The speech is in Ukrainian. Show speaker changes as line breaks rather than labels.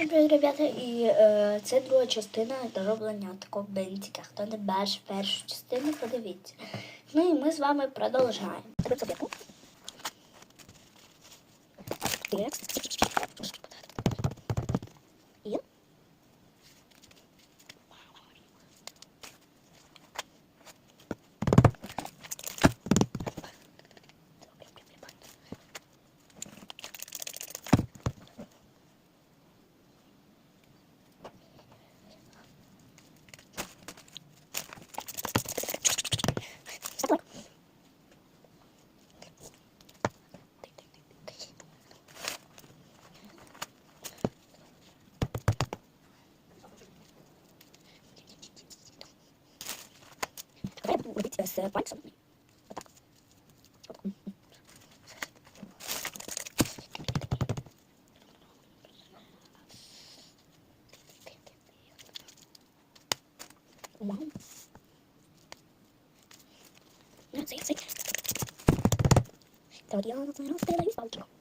Всім привіт, ребята, і це друга частина дороблення такого бентика. Хто не бачив першу частину, подивіться. Ну і ми з вами продовжаємо. Я буду робити з пальцем. Вау. Ну, це. Та от я розпилаю з палчиком.